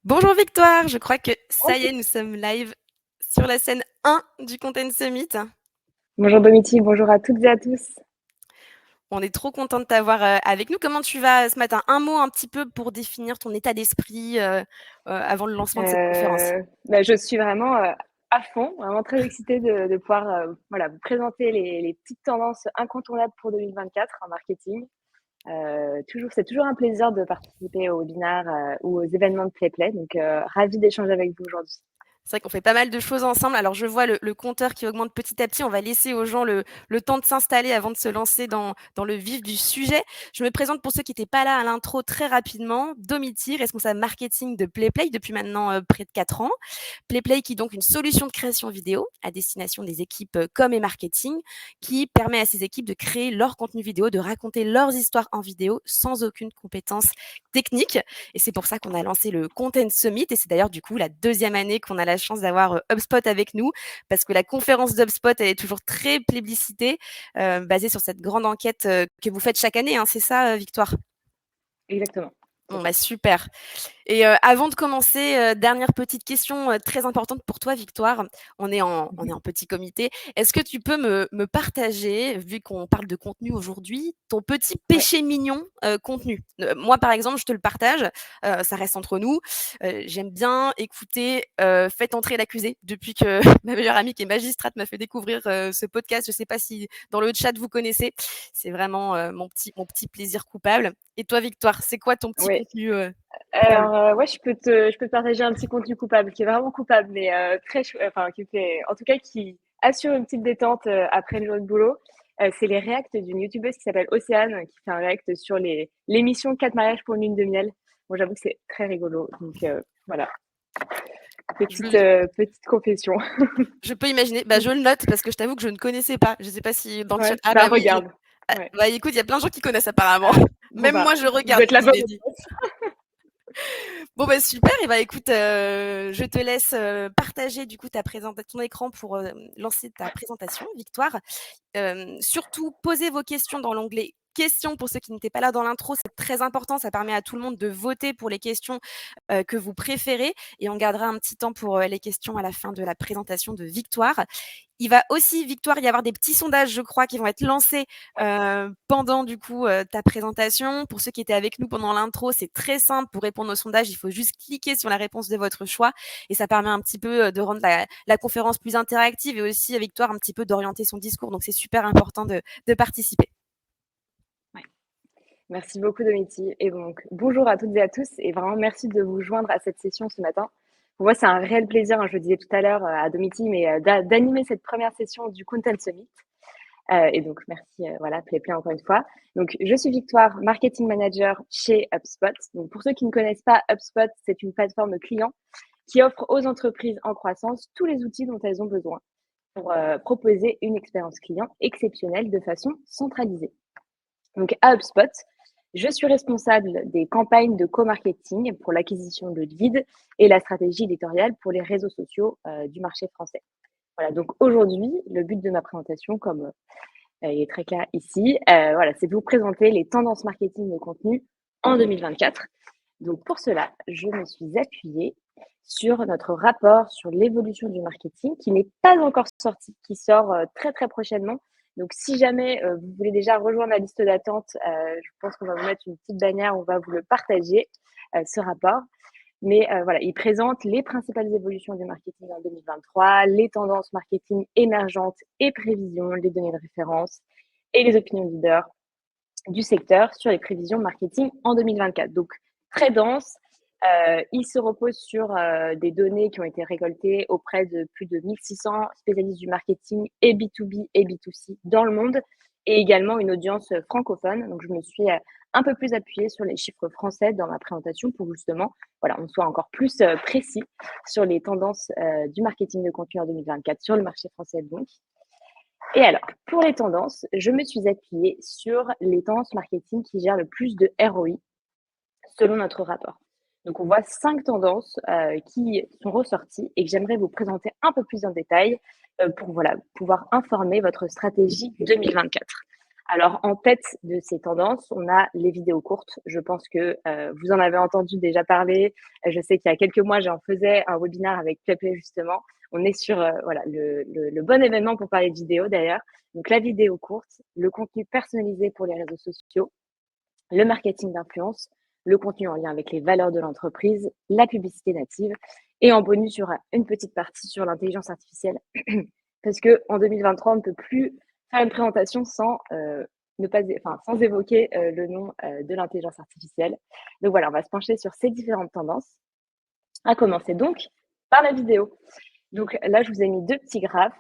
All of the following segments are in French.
Bonjour Victoire, je crois que ça y Bonjour est, nous sommes live sur la scène 1 du Content Summit. Domiti, bonjour à toutes et à tous. On est trop content de t'avoir avec nous. Comment tu vas ce matin? Un mot un petit peu pour définir ton état d'esprit avant le lancement de cette conférence. Je suis vraiment à fond, vraiment très excitée de pouvoir vous présenter les petites tendances incontournables pour 2024 en marketing. C'est toujours un plaisir de participer aux webinaires ou aux événements de PlayPlay. Donc, ravie d'échanger avec vous aujourd'hui. C'est vrai qu'on fait pas mal de choses ensemble. Alors, je vois le compteur qui augmente petit à petit. On va laisser aux gens le temps de s'installer avant de se lancer dans le vif du sujet. Je me présente pour ceux qui n'étaient pas là à l'intro très rapidement. Domiti, responsable marketing de PlayPlay depuis maintenant près de 4 ans. PlayPlay qui est donc une solution de création vidéo à destination des équipes com et marketing qui permet à ces équipes de créer leur contenu vidéo, de raconter leurs histoires en vidéo sans aucune compétence technique. Et c'est pour ça qu'on a lancé le Content Summit. Et c'est d'ailleurs du coup la deuxième année qu'on a la chance d'avoir HubSpot avec nous parce que la conférence d'HubSpot elle est toujours très plébiscitée, basée sur cette grande enquête que vous faites chaque année. Hein, c'est ça, Victoire? Exactement. Bon, bah super. Et avant de commencer, dernière petite question très importante pour toi, Victoire. On est en petit comité. Est-ce que tu peux me partager, vu qu'on parle de contenu aujourd'hui, ton petit Ouais. péché mignon contenu? Moi, par exemple, je te le partage, ça reste entre nous. J'aime bien écouter Faites entrer l'accusé depuis que ma meilleure amie qui est magistrate m'a fait découvrir ce podcast. Je ne sais pas si dans le chat vous connaissez. C'est vraiment mon petit plaisir coupable. Et toi, Victoire, c'est quoi ton petit Ouais. contenu coupable? Alors, je peux te partager un petit contenu coupable qui est vraiment coupable, mais en tout cas, qui assure une petite détente après une journée de boulot. C'est les reacts d'une youtubeuse qui s'appelle Océane, qui fait un react sur l'émission 4 mariages pour une lune de miel. Bon, j'avoue que c'est très rigolo. Donc, voilà, Je, petite confession. je peux imaginer. Bah, je le note parce que je t'avoue que je ne connaissais pas. Je ne sais pas si dans le chat. Ouais, Ah bah bah oui. regarde. Ouais. Bah écoute, il y a plein de gens qui connaissent apparemment. Ah, bon, Même bah, moi, je je dois regarde, être la je bonne l'ai dit. réponse. Bon bah super. Et bah écoute, je te laisse partager du coup ton écran pour lancer ta présentation, Victoire. Surtout, posez vos questions dans l'onglet questions pour ceux qui n'étaient pas là dans l'intro. C'est très important. Ça permet à tout le monde de voter pour les questions que vous préférez. Et on gardera un petit temps pour les questions à la fin de la présentation de Victoire. Il va aussi, Victoire, y avoir des petits sondages, je crois, qui vont être lancés Ouais. pendant du coup ta présentation. Pour ceux qui étaient avec nous pendant l'intro, c'est très simple. Pour répondre au sondage, il faut juste cliquer sur la réponse de votre choix et ça permet un petit peu de rendre la conférence plus interactive et aussi, à Victoire, un petit peu d'orienter son discours. Donc, c'est super important de participer. Ouais. Merci beaucoup, Domiti. Et donc, bonjour à toutes et à tous. Et vraiment, merci de vous joindre à cette session ce matin. Pour moi, c'est un réel plaisir, hein, je le disais tout à l'heure à Domiti, mais d'animer cette première session du Content Summit. Et donc, merci, voilà, PlayPlay encore une fois. Donc, je suis Victoire, marketing manager chez HubSpot. Donc, pour ceux qui ne connaissent pas, HubSpot, c'est une plateforme client qui offre aux entreprises en croissance tous les outils dont elles ont besoin pour proposer une expérience client exceptionnelle de façon centralisée. Donc, à HubSpot, je suis responsable des campagnes de co-marketing pour l'acquisition de leads et la stratégie éditoriale pour les réseaux sociaux du marché français. Voilà, donc aujourd'hui, le but de ma présentation, comme il est très clair ici, c'est de vous présenter les tendances marketing de contenu en 2024. Donc pour cela, je me suis appuyée sur notre rapport sur l'évolution du marketing qui n'est pas encore sorti, qui sort très très prochainement. Donc si jamais vous voulez déjà rejoindre la liste d'attente, je pense qu'on va vous mettre une petite bannière, on va vous le partager, ce rapport. Mais voilà, il présente les principales évolutions du marketing en 2023, les tendances marketing émergentes et prévisions, les données de référence et les opinions leaders du secteur sur les prévisions marketing en 2024. Donc, très dense. Il se repose sur des données qui ont été récoltées auprès de plus de 1600 spécialistes du marketing et B2B et B2C dans le monde et également une audience francophone. Donc, je me suis un peu plus appuyée sur les chiffres français dans ma présentation pour justement, voilà, on soit encore plus précis sur les tendances du marketing de contenu en 2024 sur le marché français donc. Et alors, pour les tendances, je me suis appuyée sur les tendances marketing qui gèrent le plus de ROI selon notre rapport. Donc, on voit 5 tendances qui sont ressorties et que j'aimerais vous présenter un peu plus en détail pour pouvoir informer votre stratégie 2024. Alors, en tête de ces tendances, on a les vidéos courtes. Je pense que vous en avez entendu déjà parler. Je sais qu'il y a quelques mois, j'en faisais un webinaire avec PlayPlay justement. On est sur voilà, le bon événement pour parler de vidéo d'ailleurs. Donc, la vidéo courte, le contenu personnalisé pour les réseaux sociaux, le marketing d'influence, le contenu en lien avec les valeurs de l'entreprise, la publicité native et en bonus, il y aura une petite partie sur l'intelligence artificielle parce qu'en 2023, on ne peut plus faire une présentation sans, ne pas, enfin, sans évoquer le nom de l'intelligence artificielle. Donc voilà, on va se pencher sur ces différentes tendances, à commencer donc par la vidéo. Donc là, je vous ai mis deux petits graphes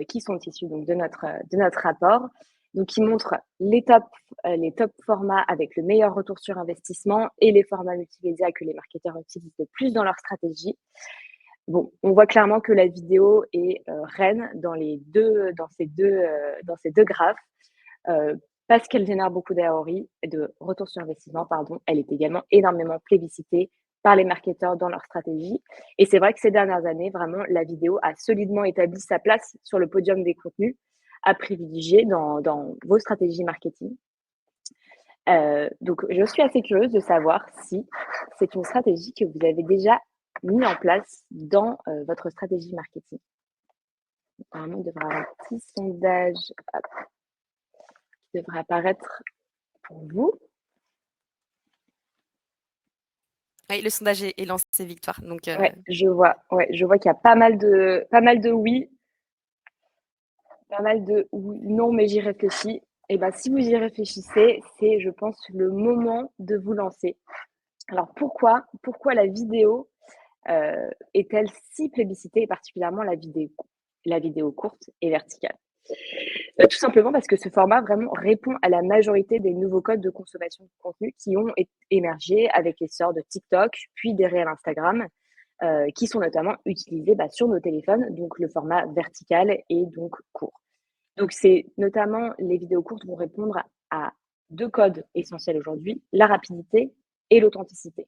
qui sont issus donc, de notre rapport, donc qui montrent les top formats avec le meilleur retour sur investissement et les formats multimédia que les marketeurs utilisent le plus dans leur stratégie. Bon, on voit clairement que la vidéo est reine dans ces deux graphes parce qu'elle génère beaucoup d'ROI, de retour sur investissement, pardon. Elle est également énormément plébiscitée par les marketeurs dans leur stratégie. Et c'est vrai que ces dernières années, vraiment, la vidéo a solidement établi sa place sur le podium des contenus à privilégier dans vos stratégies marketing. Donc, je suis assez curieuse de savoir si c'est une stratégie que vous avez déjà mis en place dans votre stratégie marketing. Normalement, il devrait y avoir un petit sondage qui devrait apparaître pour vous. Oui, le sondage est lancé, Victoire. Donc, ouais, je vois qu'il y a pas mal de oui, pas mal de oui, non, mais j'y réfléchis. Et ben, si vous y réfléchissez, c'est, je pense, le moment de vous lancer. Alors, pourquoi la vidéo est-elle si plébiscitée, et particulièrement la vidéo courte et verticale? Tout simplement parce que ce format vraiment répond à la majorité des nouveaux codes de consommation de contenu qui ont émergé avec l'essor de TikTok, puis des réels Instagram, qui sont notamment utilisés sur nos téléphones, donc le format vertical et donc court. Donc, c'est notamment les vidéos courtes vont répondre à deux codes essentiels aujourd'hui, la rapidité et l'authenticité.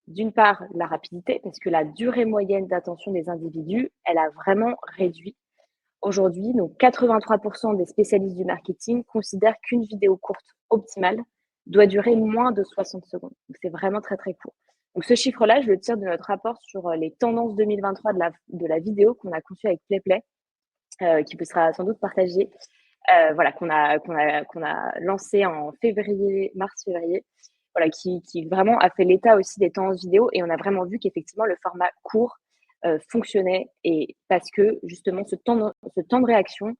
D'une part, la rapidité, parce que la durée moyenne d'attention des individus, elle a vraiment réduit. Aujourd'hui, donc 83% des spécialistes du marketing considèrent qu'une vidéo courte optimale doit durer moins de 60 secondes. Donc, c'est vraiment très, très court. Donc, ce chiffre-là, je le tire de notre rapport sur les tendances 2023 de la vidéo qu'on a conçue avec PlayPlay, qui vous sera sans doute partagé, voilà, qu'on a lancé en mars-février, voilà, qui vraiment a fait l'état aussi des tendances vidéo. Et on a vraiment vu qu'effectivement, le format court fonctionnait, et parce que justement, ce temps de réaction,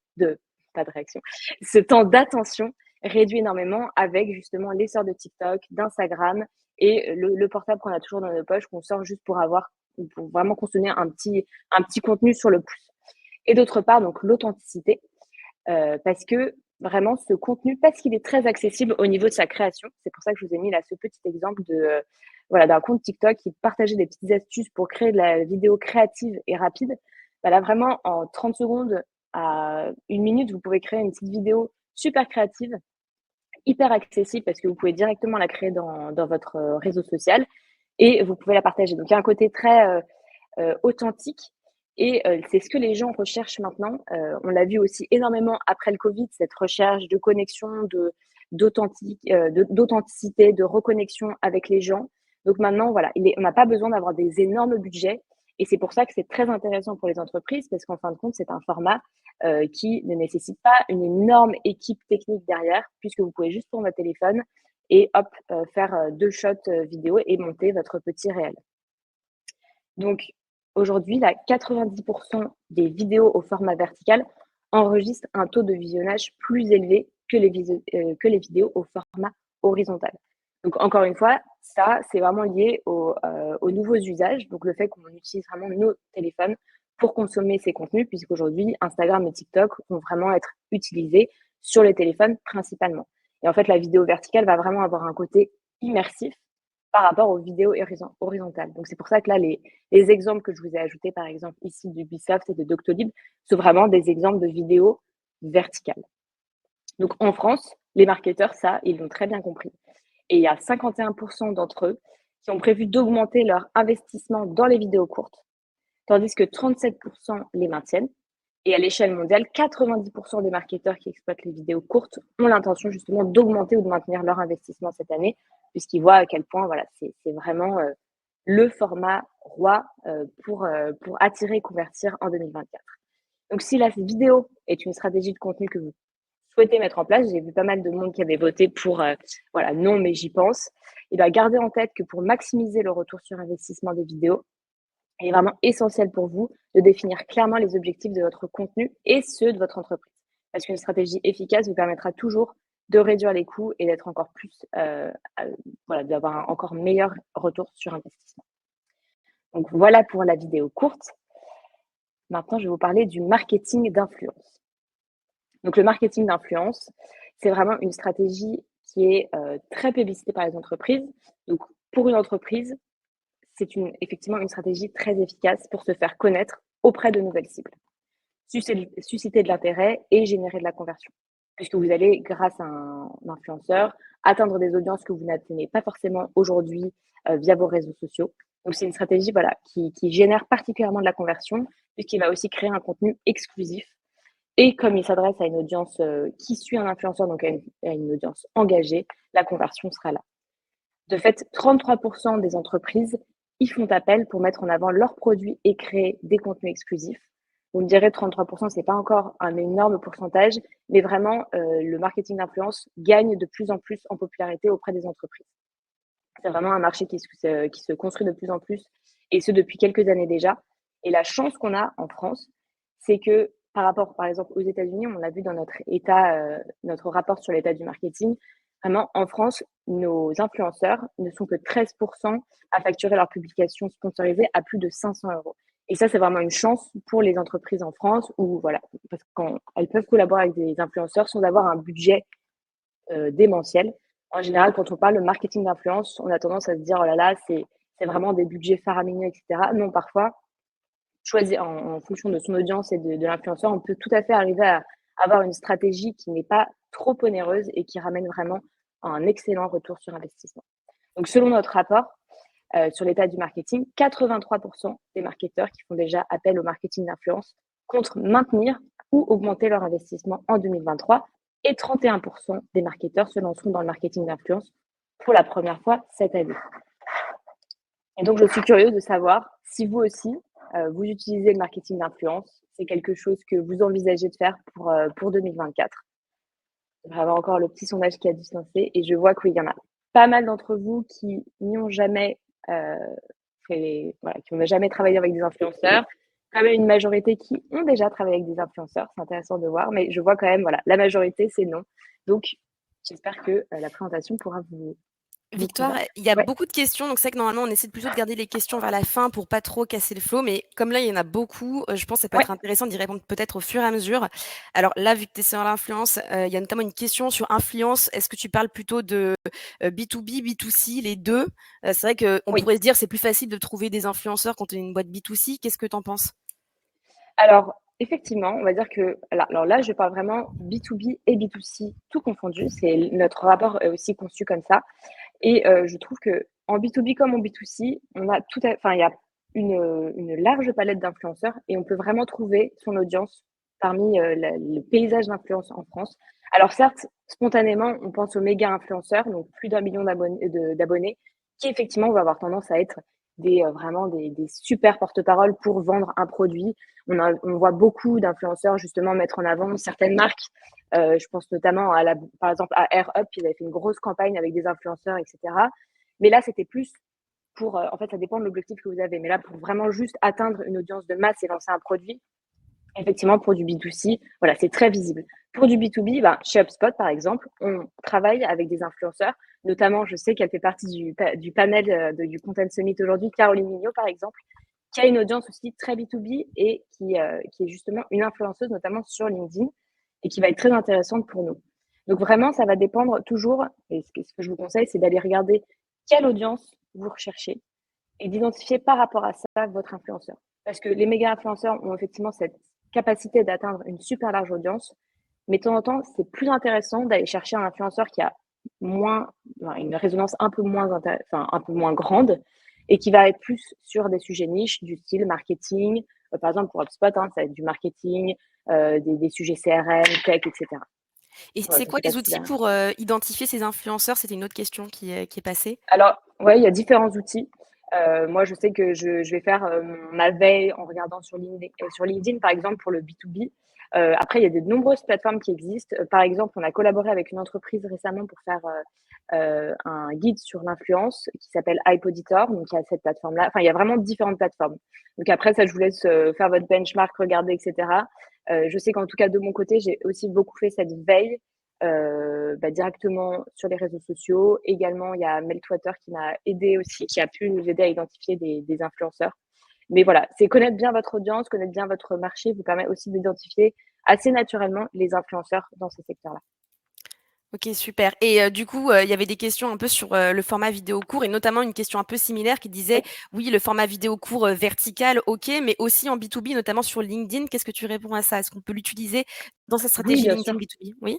pas de réaction, ce temps d'attention réduit énormément avec justement l'essor de TikTok, d'Instagram et le portable qu'on a toujours dans nos poches, qu'on sort juste pour vraiment consommer un petit contenu sur le pouce. Et d'autre part, donc l'authenticité, parce que vraiment ce contenu, parce qu'il est très accessible au niveau de sa création, c'est pour ça que je vous ai mis là ce petit exemple d'un compte TikTok qui partageait des petites astuces pour créer de la vidéo créative et rapide. Là, vraiment, en 30 secondes à 1 minute, vous pouvez créer une petite vidéo super créative, hyper accessible, parce que vous pouvez directement la créer dans votre réseau social et vous pouvez la partager. Donc, il y a un côté très authentique. Et c'est ce que les gens recherchent maintenant. On l'a vu aussi énormément après le Covid, cette recherche de connexion, d'authenticité, de reconnexion avec les gens. Donc maintenant, voilà, on n'a pas besoin d'avoir des énormes budgets. Et c'est pour ça que c'est très intéressant pour les entreprises, parce qu'en fin de compte, c'est un format qui ne nécessite pas une énorme équipe technique derrière, puisque vous pouvez juste prendre votre téléphone et hop, faire 2 shots vidéo et monter votre petit réel. Donc, aujourd'hui, 90% des vidéos au format vertical enregistrent un taux de visionnage plus élevé que les vidéos au format horizontal. Donc, encore une fois, ça, c'est vraiment lié aux nouveaux usages, donc le fait qu'on utilise vraiment nos téléphones pour consommer ces contenus, puisqu'aujourd'hui, Instagram et TikTok vont vraiment être utilisés sur les téléphones principalement. Et en fait, la vidéo verticale va vraiment avoir un côté immersif par rapport aux vidéos horizontales. Donc, c'est pour ça que là, les exemples que je vous ai ajoutés, par exemple, ici d'Ubisoft et de Doctolib, sont vraiment des exemples de vidéos verticales. Donc, en France, les marketeurs, ça, ils l'ont très bien compris. Et il y a 51% d'entre eux qui ont prévu d'augmenter leur investissement dans les vidéos courtes, tandis que 37% les maintiennent. Et à l'échelle mondiale, 90% des marketeurs qui exploitent les vidéos courtes ont l'intention justement d'augmenter ou de maintenir leur investissement cette année, puisqu'ils voient à quel point voilà, c'est vraiment le format roi pour attirer et convertir en 2024. Donc si la vidéo est une stratégie de contenu que vous souhaitez mettre en place, j'ai vu pas mal de monde qui avait voté pour voilà, non, mais j'y pense. Et bien, gardez en tête que pour maximiser le retour sur investissement des vidéos, il est vraiment essentiel pour vous de définir clairement les objectifs de votre contenu et ceux de votre entreprise. Parce qu'une stratégie efficace vous permettra toujours de réduire les coûts et d'être encore plus, voilà, d'avoir un encore meilleur retour sur investissement. Donc voilà pour la vidéo courte. Maintenant, je vais vous parler du marketing d'influence. Donc le marketing d'influence, c'est vraiment une stratégie qui est très publicitée par les entreprises. Donc pour une entreprise, c'est effectivement une stratégie très efficace pour se faire connaître auprès de nouvelles cibles, susciter de l'intérêt et générer de la conversion. Puisque vous allez, grâce à un influenceur, atteindre des audiences que vous n'atteignez pas forcément aujourd'hui via vos réseaux sociaux. Donc c'est une stratégie voilà, qui génère particulièrement de la conversion, puisqu'il va aussi créer un contenu exclusif. Et comme il s'adresse à une audience qui suit un influenceur, donc à une audience engagée, la conversion sera là. De fait, 33% des entreprises y font appel pour mettre en avant leurs produits et créer des contenus exclusifs. Vous me direz 33%, c'est pas encore un énorme pourcentage, mais vraiment, le marketing d'influence gagne de plus en plus en popularité auprès des entreprises. C'est vraiment un marché qui se construit de plus en plus, et ce depuis quelques années déjà. Et la chance qu'on a en France, c'est que par rapport, par exemple, aux États-Unis, on l'a vu dans notre rapport sur l'état du marketing, vraiment, en France, nos influenceurs ne sont que 13% à facturer leurs publications sponsorisées à plus de 500 euros. Et ça, c'est vraiment une chance pour les entreprises en France où, voilà, parce qu'elles peuvent collaborer avec des influenceurs sans avoir un budget démentiel. En général, quand on parle de marketing d'influence, on a tendance à se dire, oh là là, c'est vraiment des budgets faramineux, etc. Non, parfois, choisir en fonction de son audience et de l'influenceur, on peut tout à fait arriver à avoir une stratégie qui n'est pas trop onéreuse et qui ramène vraiment un excellent retour sur investissement. Donc, selon notre rapport sur l'état du marketing, 83% des marketeurs qui font déjà appel au marketing d'influence comptent maintenir ou augmenter leur investissement en 2023 et 31% des marketeurs se lanceront dans le marketing d'influence pour la première fois cette année. Et donc, je suis curieuse de savoir si vous aussi, vous utilisez le marketing d'influence. C'est quelque chose que vous envisagez de faire pour 2024. Je vais avoir encore le petit sondage qui a dû se lancer et je vois qu'il y en a pas mal d'entre vous qui n'y ont jamais qui n'ont jamais travaillé avec des influenceurs. Quand même une majorité qui ont déjà travaillé avec des influenceurs. C'est intéressant de voir, mais je vois quand même, voilà, la majorité, c'est non. Donc, j'espère que la présentation pourra vous Victoire, convaincre. il y a Ouais. beaucoup de questions, donc c'est vrai que normalement on essaie plutôt de garder les questions vers la fin pour pas trop casser le flow, mais comme là il y en a beaucoup, je pense que ça peut Ouais. être intéressant d'y répondre peut-être au fur et à mesure. Alors là, vu que tu es sur l'influence, il y a notamment une question sur influence. Est-ce que tu parles plutôt de B2B, B2C, les deux? C'est vrai qu'on Oui. pourrait se dire c'est plus facile de trouver des influenceurs quand on est une boîte B2C. Qu'est-ce que tu en penses? Alors, effectivement, on va dire que alors là, je parle vraiment B2B et B2C, tout confondu. Notre rapport est aussi conçu comme ça. Et je trouve que en B2B comme en B2C, il y a une large palette d'influenceurs et on peut vraiment trouver son audience parmi le paysage d'influence en France. Alors certes, spontanément, on pense aux méga influenceurs, donc plus d'un million d'abonnés, qui effectivement vont avoir tendance à être vraiment des super porte-parole pour vendre un produit. On voit beaucoup d'influenceurs justement mettre en avant certaines marques. Je pense notamment par exemple à Air Up, ils avaient fait une grosse campagne avec des influenceurs, etc. Mais là, c'était plus en fait, ça dépend de l'objectif que vous avez. Mais là, pour vraiment juste atteindre une audience de masse et lancer un produit, effectivement, pour du B2C, voilà, c'est très visible. Pour du B2B, chez HubSpot, par exemple, on travaille avec des influenceurs. Notamment, je sais qu'elle fait partie du panel du Content Summit aujourd'hui, Caroline Mignot, par exemple, qui a une audience aussi très B2B et qui est justement une influenceuse, notamment sur LinkedIn, et qui va être très intéressante pour nous. Donc vraiment, ça va dépendre toujours, et ce que je vous conseille, c'est d'aller regarder quelle audience vous recherchez et d'identifier par rapport à ça votre influenceur. Parce que les méga influenceurs ont effectivement cette capacité d'atteindre une super large audience, mais de temps en temps, c'est plus intéressant d'aller chercher un influenceur qui a une résonance un peu moins grande et qui va être plus sur des sujets niches du style marketing. Par exemple, pour HubSpot, ça va être du marketing, des sujets CRM, tech, etc. Et Voilà, c'est je quoi sais pas les si outils là... pour, identifier ces influenceurs? C'était une autre question qui est passée. Alors, ouais, il y a différents outils. Moi, je sais que je vais faire ma veille en regardant sur LinkedIn, par exemple, pour le B2B. Après, il y a de nombreuses plateformes qui existent. Par exemple, on a collaboré avec une entreprise récemment pour faire un guide sur l'influence qui s'appelle Hype Auditor. Donc, il y a cette plateforme-là. Enfin, il y a vraiment différentes plateformes. Donc, après, ça, je vous laisse faire votre benchmark, regarder, etc. Je sais qu'en tout cas, de mon côté, j'ai aussi beaucoup fait cette veille directement sur les réseaux sociaux. Également, il y a Meltwater qui m'a aidé aussi, qui a pu nous aider à identifier des influenceurs. Mais voilà, c'est connaître bien votre audience, connaître bien votre marché vous permet aussi d'identifier assez naturellement les influenceurs dans ces secteurs-là. OK, super. Et du coup, il y avait des questions un peu sur, le format vidéo court et notamment une question un peu similaire qui disait: Oui, «Oui, le format vidéo court, vertical, OK, mais aussi en B2B, notamment sur LinkedIn». Qu'est-ce que tu réponds à ça? Est-ce qu'on peut l'utiliser dans sa oui, stratégie bien LinkedIn sûr. B2B? Oui?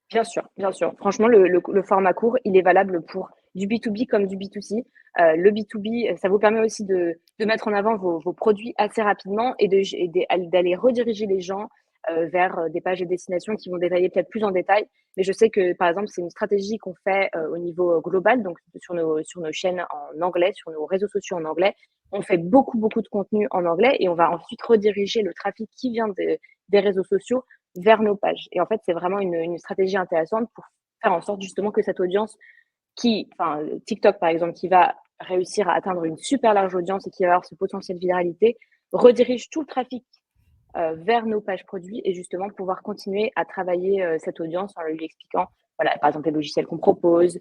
Bien sûr, bien sûr. Franchement, le format court, il est valable pour du B2B comme du B2C. Le B2B, ça vous permet aussi de mettre en avant vos produits assez rapidement d'aller rediriger les gens vers des pages de destination qui vont détailler peut-être plus en détail. Mais je sais que, par exemple, c'est une stratégie qu'on fait au niveau global, donc sur nos chaînes en anglais, sur nos réseaux sociaux en anglais. On fait beaucoup, beaucoup de contenu en anglais et on va ensuite rediriger le trafic qui vient des réseaux sociaux vers nos pages. Et en fait, c'est vraiment une stratégie intéressante pour faire en sorte justement que cette audience TikTok par exemple, qui va réussir à atteindre une super large audience et qui va avoir ce potentiel de viralité, redirige tout le trafic vers nos pages produits et justement pouvoir continuer à travailler cette audience en lui expliquant, voilà, par exemple, les logiciels qu'on propose,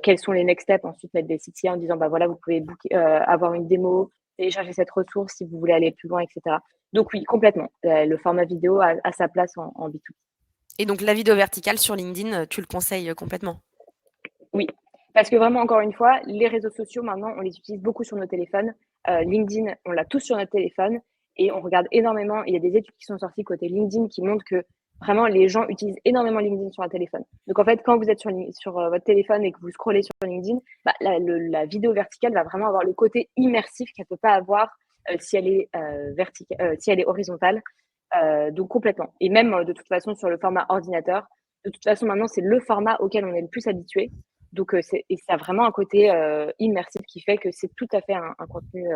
quels sont les next steps, ensuite mettre des sites en disant, bah voilà, vous pouvez avoir une démo, télécharger cette ressource si vous voulez aller plus loin, etc. Donc oui, complètement. Le format vidéo a sa place en B2B. Et donc la vidéo verticale sur LinkedIn, tu le conseilles, complètement? Oui, parce que vraiment, encore une fois, les réseaux sociaux, maintenant, on les utilise beaucoup sur nos téléphones. LinkedIn, on l'a tous sur notre téléphone et on regarde énormément. Il y a des études qui sont sorties côté LinkedIn qui montrent que vraiment, les gens utilisent énormément LinkedIn sur un téléphone. Donc, en fait, quand vous êtes sur votre téléphone et que vous scrollez sur LinkedIn, bah, la vidéo verticale va vraiment avoir le côté immersif qu'elle ne peut pas avoir si elle est si elle est horizontale. Donc, complètement. Et même, de toute façon, sur le format ordinateur, de toute façon, maintenant, c'est le format auquel on est le plus habitué. Donc, ça a vraiment un côté immersif qui fait que c'est tout à fait un contenu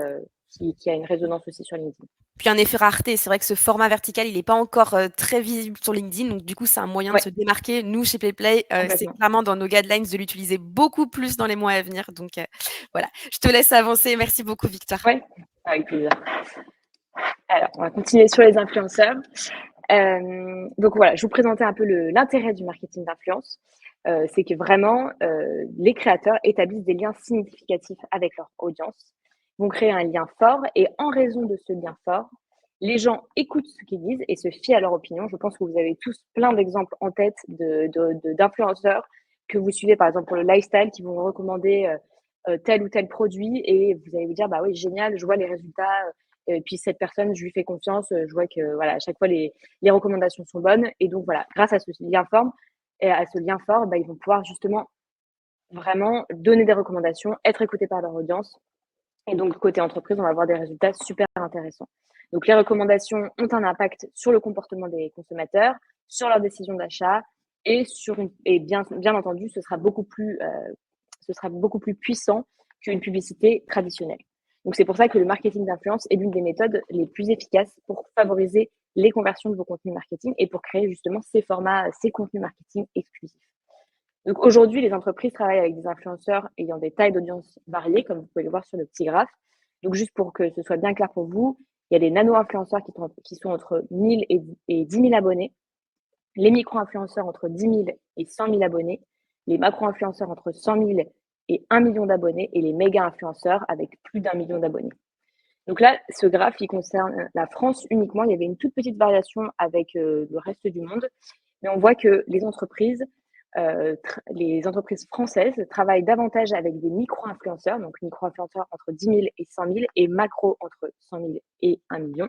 qui a une résonance aussi sur LinkedIn. Puis un effet rareté, c'est vrai que ce format vertical, il n'est pas encore, très visible sur LinkedIn, donc du coup, c'est un moyen de Ouais, se démarquer. Nous, chez Payplay, c'est complètement. clairement dans nos guidelines de l'utiliser beaucoup plus dans les mois à venir, donc voilà. Je te laisse avancer. Merci beaucoup, Victoire. Ouais, avec plaisir. Alors, on va continuer sur les influenceurs. Donc voilà, je vous présentais un peu l'intérêt du marketing d'influence. C'est que vraiment, les créateurs établissent des liens significatifs avec leur audience, vont créer un lien fort et en raison de ce lien fort, les gens écoutent ce qu'ils disent et se fient à leur opinion. Je pense que vous avez tous plein d'exemples en tête d'influenceurs que vous suivez, par exemple pour le lifestyle, qui vont vous recommander tel ou tel produit et vous allez vous dire, bah oui, génial, je vois les résultats. Et puis cette personne, je lui fais confiance, je vois que voilà, à chaque fois les recommandations sont bonnes. Et donc voilà, grâce à ce lien fort, bah, ils vont pouvoir justement vraiment donner des recommandations, être écoutés par leur audience. Et donc côté entreprise, on va avoir des résultats super intéressants. Donc les recommandations ont un impact sur le comportement des consommateurs, sur leur décision d'achat et bien entendu, ce sera beaucoup plus puissant qu'une publicité traditionnelle. Donc c'est pour ça que le marketing d'influence est l'une des méthodes les plus efficaces pour favoriser les conversions de vos contenus marketing et pour créer justement ces formats, ces contenus marketing exclusifs. Donc aujourd'hui, les entreprises travaillent avec des influenceurs ayant des tailles d'audience variées, comme vous pouvez le voir sur le petit graphe. Donc juste pour que ce soit bien clair pour vous, il y a les nano-influenceurs qui sont entre 1000 et 10 000 abonnés, les micro-influenceurs entre 10 000 et 100 000 abonnés, les macro-influenceurs entre 100 000 et 1 million d'abonnés et les méga-influenceurs avec plus d'1 million d'abonnés. Donc là, ce graphe, il concerne la France uniquement. Il y avait une toute petite variation avec le reste du monde, mais on voit que les entreprises françaises travaillent davantage avec des micro-influenceurs, donc micro-influenceurs entre 10 000 et 100 000 et macro entre 100 000 et 1 million,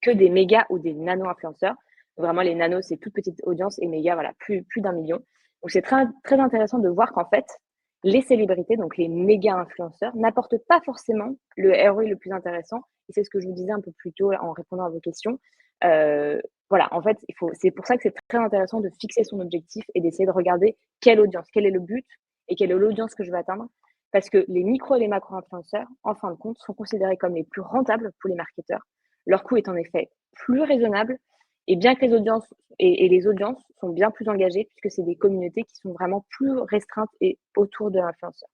que des méga ou des nano-influenceurs. Vraiment, les nanos, c'est toute petite audience et méga, voilà, plus d'1 million. Donc, c'est très, très intéressant de voir qu'en fait, les célébrités, donc les méga influenceurs, n'apportent pas forcément le ROI le plus intéressant. Et c'est ce que je vous disais un peu plus tôt en répondant à vos questions. Euh, voilà, en fait, c'est pour ça que c'est très intéressant de fixer son objectif et d'essayer de regarder quelle audience, quel est le but et quelle est l'audience que je veux atteindre. Parce que les micro et les macro-influenceurs, en fin de compte, sont considérés comme les plus rentables pour les marketeurs. Leur coût est en effet plus raisonnable et bien que les audiences et les audiences sont bien plus engagées puisque c'est des communautés qui sont vraiment plus restreintes et autour de l'influenceur.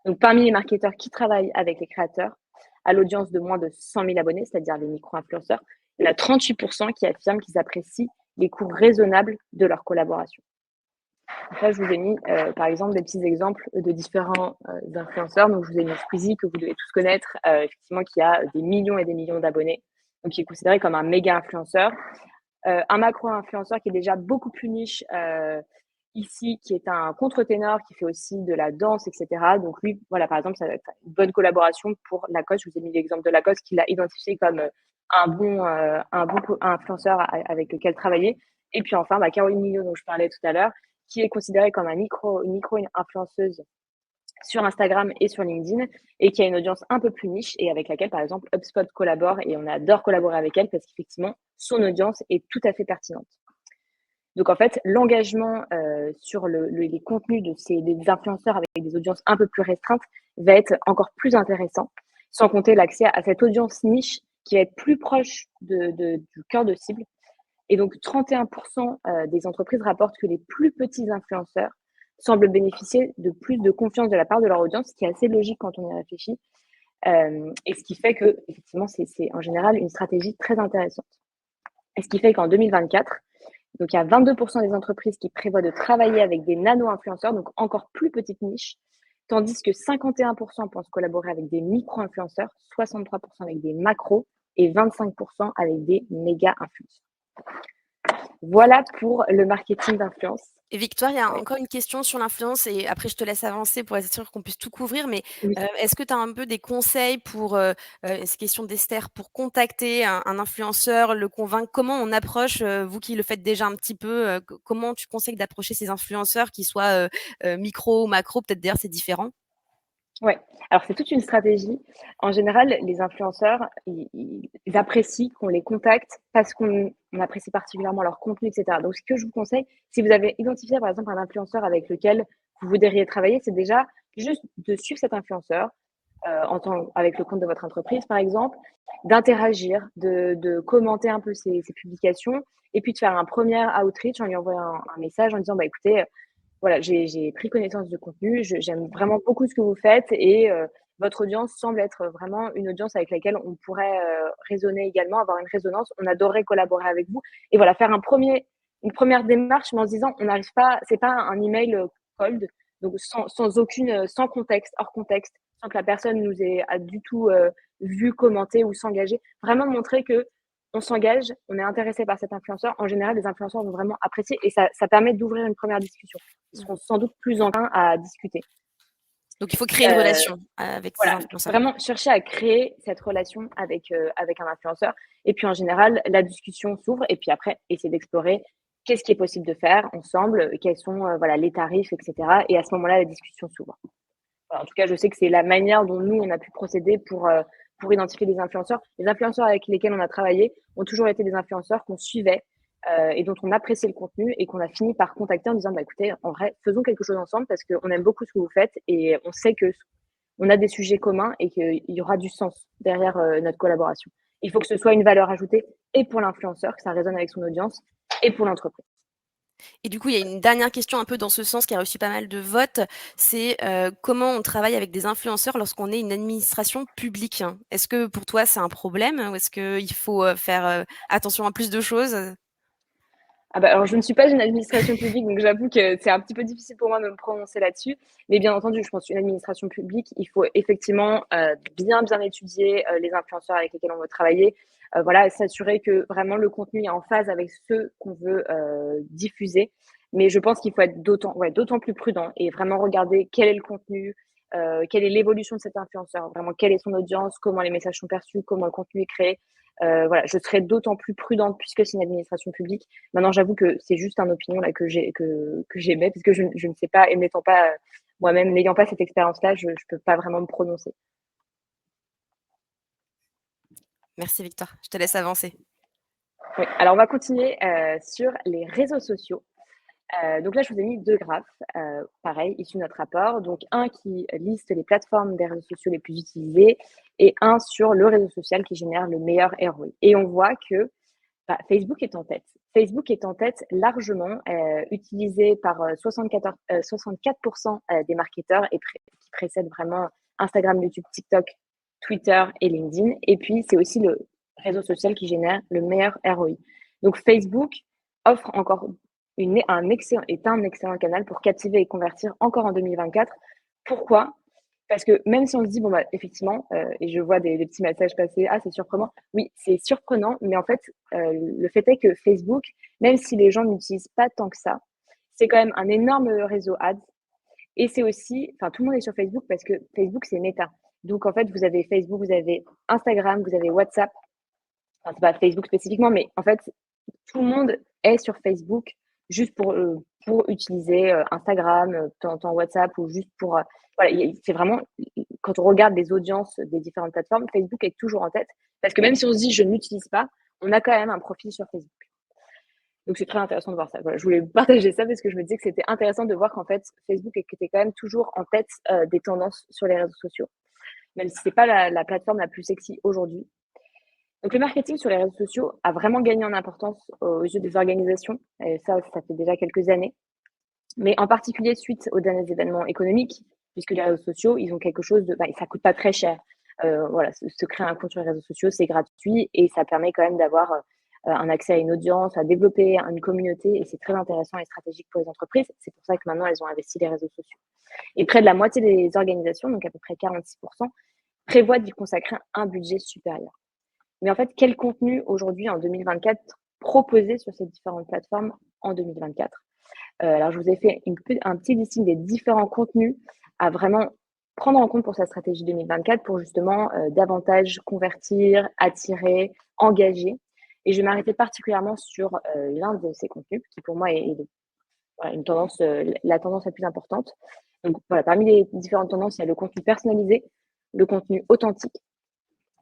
Donc, parmi les marketeurs qui travaillent avec les créateurs, à l'audience de moins de 100 000 abonnés, c'est-à-dire les micro-influenceurs, il y en a 38% qui affirment qu'ils apprécient les coûts raisonnables de leur collaboration. Donc là, je vous ai mis, par exemple, des petits exemples de différents influenceurs. Donc, je vous ai mis Squeezie, que vous devez tous connaître, effectivement, qui a des millions et des millions d'abonnés, donc qui est considéré comme un méga influenceur. Un macro-influenceur qui est déjà beaucoup plus niche, ici, qui est un contre-ténor, qui fait aussi de la danse, etc. Donc lui, voilà, par exemple, ça va être une bonne collaboration pour Lacoste. Je vous ai mis l'exemple de Lacoste qu'il a identifié comme un bon influenceur avec lequel travailler. Et puis enfin, Caroline Mignot, dont je parlais tout à l'heure, qui est considérée comme une micro-influenceuse sur Instagram et sur LinkedIn et qui a une audience un peu plus niche et avec laquelle, par exemple, HubSpot collabore et on adore collaborer avec elle parce qu'effectivement, son audience est tout à fait pertinente. Donc, en fait, l'engagement sur les contenus des influenceurs avec des audiences un peu plus restreintes va être encore plus intéressant, sans compter l'accès à cette audience niche qui va être plus proche du cœur de cible. Et donc, 31% des entreprises rapportent que les plus petits influenceurs semblent bénéficier de plus de confiance de la part de leur audience, ce qui est assez logique quand on y réfléchit. Et ce qui fait que, effectivement, c'est en général une stratégie très intéressante. Et ce qui fait qu'en 2024, donc il y a 22% des entreprises qui prévoient de travailler avec des nano-influenceurs, donc encore plus petites niches, tandis que 51% pensent collaborer avec des micro-influenceurs, 63% avec des macros et 25% avec des méga-influenceurs. Voilà pour le marketing d'influence. Et Victoire, il y a encore une question sur l'influence et après je te laisse avancer pour être sûr qu'on puisse tout couvrir. Mais Oui. est-ce que tu as un peu des conseils pour, ces questions d'Esther, pour contacter un influenceur, le convaincre? Comment on approche, vous qui le faites déjà un petit peu, comment tu conseilles d'approcher ces influenceurs, qu'ils soient micro ou macro? Peut-être d'ailleurs c'est différent. Ouais, alors c'est toute une stratégie. En général, les influenceurs, ils apprécient qu'on les contacte parce qu'on apprécie particulièrement leur contenu, etc. Donc, ce que je vous conseille, si vous avez identifié par exemple un influenceur avec lequel vous voudriez travailler, c'est déjà juste de suivre cet influenceur avec le compte de votre entreprise, par exemple, d'interagir, de commenter un peu ses publications et puis de faire un premier outreach en lui envoyant un message en disant, écoutez, voilà, j'ai pris connaissance du contenu, j'aime vraiment beaucoup ce que vous faites et votre audience semble être vraiment une audience avec laquelle on pourrait raisonner également, avoir une résonance. On adorerait collaborer avec vous et voilà, faire une première démarche, mais en se disant, on n'arrive pas, c'est pas un email cold, donc sans contexte, hors contexte, sans que la personne a du tout vu, commenter ou s'engager. Vraiment montrer que on s'engage, on est intéressé par cet influenceur. En général, les influenceurs vont vraiment apprécier et ça permet d'ouvrir une première discussion. Ils seront sans doute plus enclins à discuter. Donc il faut créer une relation avec ces Voilà, influenceurs. vraiment chercher à créer cette relation avec un influenceur. Et puis en général, la discussion s'ouvre et puis après, essayer d'explorer qu'est-ce qui est possible de faire ensemble, quels sont les tarifs, etc. Et à ce moment-là, la discussion s'ouvre. Voilà, en tout cas, je sais que c'est la manière dont nous, on a pu procéder pour identifier des influenceurs. Les influenceurs avec lesquels on a travaillé ont toujours été des influenceurs qu'on suivait et dont on appréciait le contenu et qu'on a fini par contacter en disant, écoutez, en vrai, faisons quelque chose ensemble parce qu'on aime beaucoup ce que vous faites et on sait que on a des sujets communs et qu'il y aura du sens derrière notre collaboration. Il faut que ce soit une valeur ajoutée et pour l'influenceur, que ça résonne avec son audience, et pour l'entreprise. Et du coup, il y a une dernière question un peu dans ce sens qui a reçu pas mal de votes, c'est comment on travaille avec des influenceurs lorsqu'on est une administration publique? Est-ce que pour toi c'est un problème ou est-ce qu'il faut faire attention à plus de choses? Alors je ne suis pas une administration publique, donc j'avoue que c'est un petit peu difficile pour moi de me prononcer là-dessus. Mais bien entendu, je pense qu'une administration publique, il faut effectivement bien étudier les influenceurs avec lesquels on veut travailler. Voilà, s'assurer que vraiment le contenu est en phase avec ceux qu'on veut diffuser. Mais je pense qu'il faut être d'autant plus prudent et vraiment regarder quel est le contenu, quelle est l'évolution de cet influenceur, vraiment quelle est son audience, comment les messages sont perçus, comment le contenu est créé. Voilà, je serais d'autant plus prudente puisque c'est une administration publique. Maintenant, j'avoue que c'est juste une opinion là que j'émets parce que je ne sais pas et n'étant pas moi-même, n'ayant pas cette expérience-là, je peux pas vraiment me prononcer. Merci Victoire, je te laisse avancer. Oui, alors on va continuer sur les réseaux sociaux. Donc là, je vous ai mis 2 graphes, pareil, issus de notre rapport. Donc un qui liste les plateformes des réseaux sociaux les plus utilisées et un sur le réseau social qui génère le meilleur ROI. Et on voit que Facebook est en tête. Facebook est en tête largement, utilisé par 64% des marketeurs et qui précède vraiment Instagram, YouTube, TikTok, Twitter et LinkedIn. Et puis, c'est aussi le réseau social qui génère le meilleur ROI. Donc, Facebook offre encore est un excellent canal pour captiver et convertir encore en 2024. Pourquoi? Parce que même si on se dit, bon, bah, effectivement, et je vois des petits messages passer, ah, c'est surprenant. Oui, c'est surprenant, mais en fait, le fait est que Facebook, même si les gens n'utilisent pas tant que ça, c'est quand même un énorme réseau ads. Et c'est aussi, enfin, tout le monde est sur Facebook parce que Facebook, c'est méta. Donc, en fait, vous avez Facebook, vous avez Instagram, vous avez WhatsApp. Enfin, c'est pas Facebook spécifiquement, mais en fait, tout le monde est sur Facebook juste pour utiliser Instagram, de temps en temps WhatsApp ou juste pour. Voilà, c'est vraiment, quand on regarde les audiences des différentes plateformes, Facebook est toujours en tête parce que même si on se dit je ne l'utilise pas, on a quand même un profil sur Facebook. Donc c'est très intéressant de voir ça. Voilà, je voulais partager ça parce que je me disais que c'était intéressant de voir qu'en fait Facebook était quand même toujours en tête des tendances sur les réseaux sociaux, même si c'est pas la plateforme la plus sexy aujourd'hui. Donc le marketing sur les réseaux sociaux a vraiment gagné en importance aux yeux des organisations, et ça fait déjà quelques années. Mais en particulier suite aux derniers événements économiques, puisque les réseaux sociaux, ils ont quelque chose de, ça coûte pas très cher. Voilà, se créer un compte sur les réseaux sociaux, c'est gratuit et ça permet quand même d'avoir un accès à une audience, à développer une communauté et c'est très intéressant et stratégique pour les entreprises. C'est pour ça que maintenant elles ont investi les réseaux sociaux. Et près de la moitié des organisations, donc à peu près 46%, prévoient d'y consacrer un budget supérieur. Mais en fait, quel contenu aujourd'hui en 2024 proposer sur ces différentes plateformes en 2024? Alors, je vous ai fait un petit listing des différents contenus à vraiment prendre en compte pour sa stratégie 2024 pour justement davantage convertir, attirer, engager. Et je vais m'arrêter particulièrement sur l'un de ces contenus qui pour moi est une tendance, la tendance la plus importante. Donc voilà, parmi les différentes tendances, il y a le contenu personnalisé, le contenu authentique,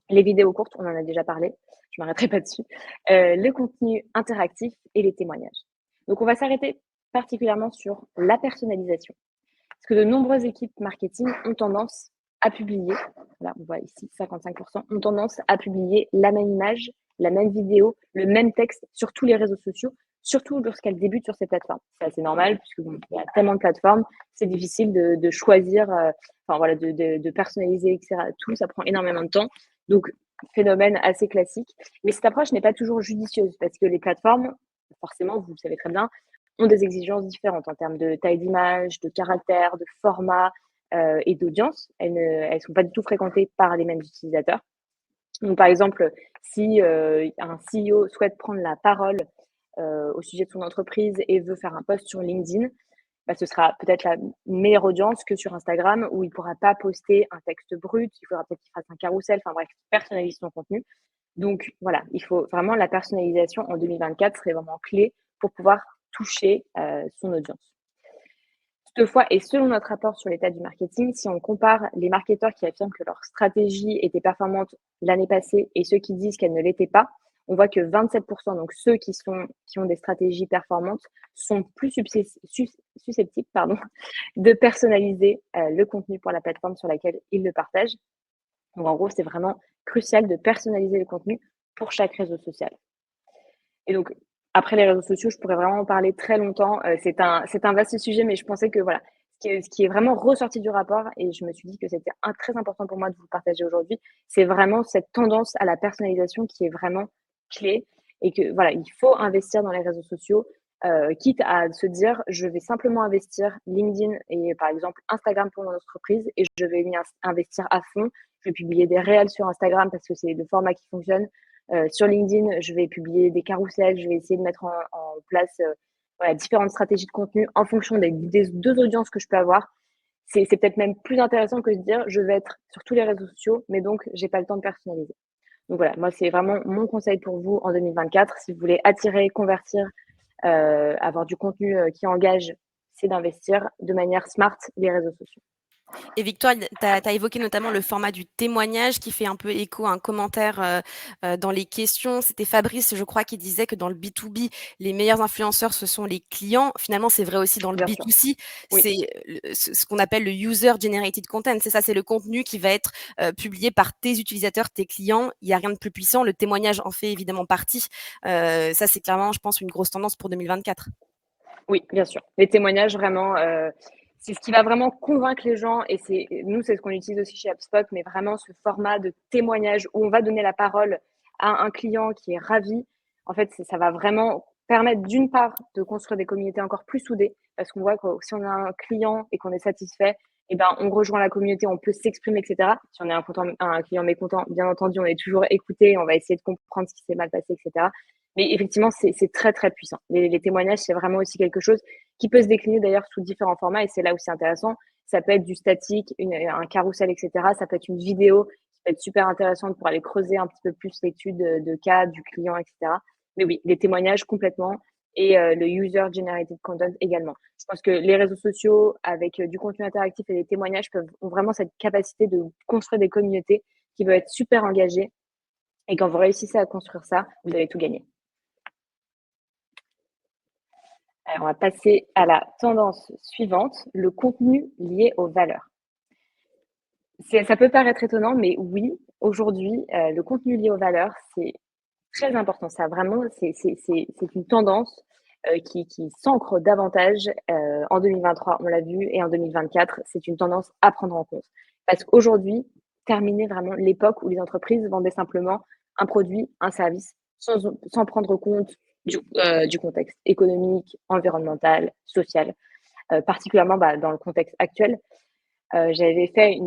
les vidéos courtes, on en a déjà parlé, je ne m'arrêterai pas dessus, le contenu interactif et les témoignages. Donc on va s'arrêter particulièrement sur la personnalisation. Parce que de nombreuses équipes marketing ont tendance à publier, voilà, on voit ici 55%, ont tendance à publier la même image, la même vidéo, le même texte sur tous les réseaux sociaux, surtout lorsqu'elles débutent sur ces plateformes. C'est assez normal, puisque bon, il y a tellement de plateformes, c'est difficile de choisir, enfin voilà, de personnaliser, etc. Tout ça prend énormément de temps. Donc, phénomène assez classique. Mais cette approche n'est pas toujours judicieuse parce que les plateformes, forcément, vous le savez très bien, ont des exigences différentes en termes de taille d'image, de caractère, de format et d'audience. Elles ne sont pas du tout fréquentées par les mêmes utilisateurs. Donc, par exemple, si un CEO souhaite prendre la parole au sujet de son entreprise et veut faire un post sur LinkedIn, ce sera peut-être la meilleure audience que sur Instagram où il ne pourra pas poster un texte brut, il faudra peut-être qu'il fasse un carrousel, enfin bref, personnaliser son contenu. Donc voilà, il faut vraiment la personnalisation en 2024 serait vraiment clé pour pouvoir toucher son audience. Toutefois, et selon notre rapport sur l'état du marketing, si on compare les marketeurs qui affirment que leur stratégie était performante l'année passée et ceux qui disent qu'elle ne l'était pas, on voit que 27%, donc ceux qui ont des stratégies performantes, sont plus susceptibles de personnaliser le contenu pour la plateforme sur laquelle ils le partagent. Donc en gros, c'est vraiment crucial de personnaliser le contenu pour chaque réseau social. Et donc, après les réseaux sociaux, je pourrais vraiment en parler très longtemps. C'est un vaste sujet, mais je pensais que voilà, ce qui est vraiment ressorti du rapport, et je me suis dit que c'était très important pour moi de vous le partager aujourd'hui, c'est vraiment cette tendance à la personnalisation qui est vraiment clé et que voilà, il faut investir dans les réseaux sociaux, quitte à se dire je vais simplement investir LinkedIn et par exemple Instagram pour mon entreprise et je vais investir à fond. Je vais publier des réels sur Instagram parce que c'est le format qui fonctionne. Sur LinkedIn, je vais publier des carousels, je vais essayer de mettre en place voilà, différentes stratégies de contenu en fonction des deux audiences que je peux avoir. C'est peut-être même plus intéressant que de dire je vais être sur tous les réseaux sociaux, mais donc j'ai pas le temps de personnaliser. Donc voilà, moi c'est vraiment mon conseil pour vous en 2024. Si vous voulez attirer, convertir, avoir du contenu qui engage, c'est d'investir de manière smart les réseaux sociaux. Et Victoire, tu as évoqué notamment le format du témoignage qui fait un peu écho à un commentaire dans les questions. C'était Fabrice, je crois, qui disait que dans le B2B, les meilleurs influenceurs, ce sont les clients. Finalement, c'est vrai aussi dans le Bien sûr. B2C. Oui. C'est ce qu'on appelle le user-generated content. C'est ça, c'est le contenu qui va être publié par tes utilisateurs, tes clients. Il n'y a rien de plus puissant. Le témoignage en fait évidemment partie. Ça, c'est clairement, je pense, une grosse tendance pour 2024. Oui, bien sûr. Les témoignages, vraiment, c'est ce qui va vraiment convaincre les gens et c'est ce qu'on utilise aussi chez HubSpot, mais vraiment ce format de témoignage où on va donner la parole à un client qui est ravi. En fait, ça va vraiment permettre d'une part de construire des communautés encore plus soudées parce qu'on voit que si on a un client et qu'on est satisfait, eh ben, on rejoint la communauté, on peut s'exprimer, etc. Si on est un client mécontent, bien entendu, on est toujours écouté, on va essayer de comprendre ce qui s'est mal passé, etc. Mais effectivement, c'est très, très puissant. Les témoignages, c'est vraiment aussi quelque chose qui peut se décliner d'ailleurs sous différents formats et c'est là où c'est intéressant. Ça peut être du statique, un carrousel, etc. Ça peut être une vidéo qui peut être super intéressante pour aller creuser un petit peu plus l'étude de cas du client, etc. Mais oui, les témoignages complètement et le user-generated content également. Je pense que les réseaux sociaux avec du contenu interactif et des témoignages ont vraiment cette capacité de construire des communautés qui peuvent être super engagées et quand vous réussissez à construire ça, vous avez tout gagné. Alors, on va passer à la tendance suivante, le contenu lié aux valeurs. Ça peut paraître étonnant, mais oui, aujourd'hui, le contenu lié aux valeurs, c'est très important. Ça vraiment, c'est une tendance qui s'ancre davantage en 2023, on l'a vu, et en 2024, c'est une tendance à prendre en compte. Parce qu'aujourd'hui, terminer vraiment l'époque où les entreprises vendaient simplement un produit, un service, sans prendre compte du contexte économique, environnemental, social, particulièrement dans le contexte actuel. J'avais fait